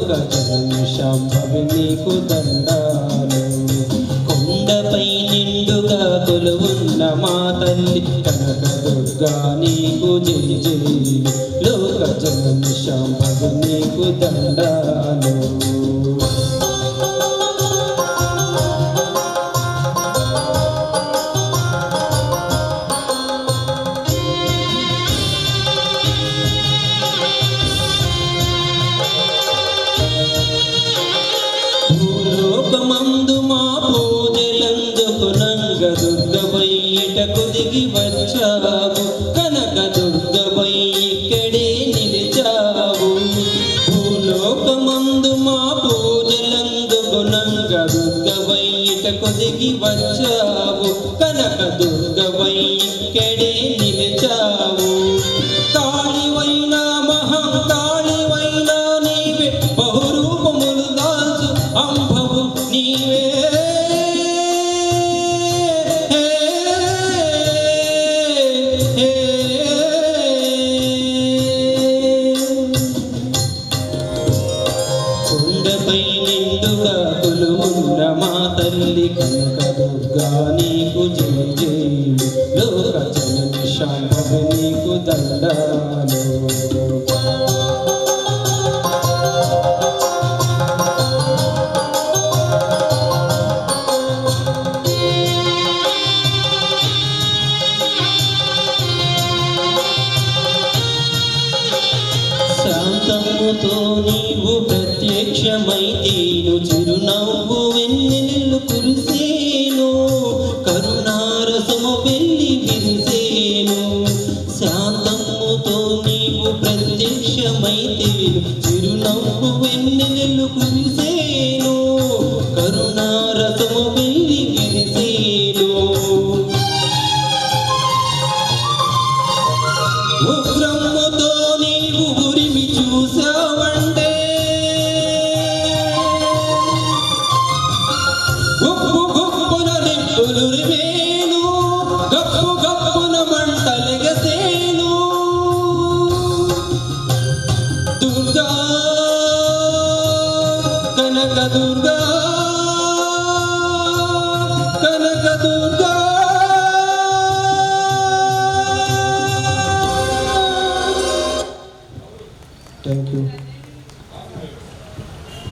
లోక జనని శాంభవి నీకు దండాలు. కొండపై నిండుగా కొలువున్న మా తల్లి కనక దుర్గా నీకు జై జైలు. లోక జనని శాంభవి నీకు దండాలు. భూలోకమందు మా పూజలందుకు నంగ దుర్గవై ఇటకు దిగి వచ్చావు. కనక దుర్గవై ఇక్కడే నిలిచావు. భూలోకమందు మా పూజలందుకు నంగ దుర్గవై ఇటకు దిగి వచ్చావు. కనక దుర్గవై ఇక్కడే నిలిచావు. కాళివైనా మహంకాళివైనా నీవే, బహురూపములు దాల్చు అంభవు నీవే. కొండపై నిండుగా కొలువున్న మా తల్లి కనక దుర్గా నీకు జై జైలు. లోక జనని శాంభవి నీకు దండాలు. శాంతముతో నీవు ప్రత్యక్షమైతేను, చిరునవ్వు వెన్నెలలు కురిసేను, కరుణారసము వెళ్ళి విరిసేను. శాంతముతో నీవు ప్రత్యక్షమైతేను, చిరునవ్వు వెన్నెలలు కురిసేను, కరుణారసము వెళ్ళి విరిసేను. ఉగ్రముతో నీవు ఉరిమి చూసావంటే, ఉప్పు గొప్పున నిప్పులురిమేను, గప్పు గప్పున మంటలెగసేను. దుర్గా కనక దుర్గా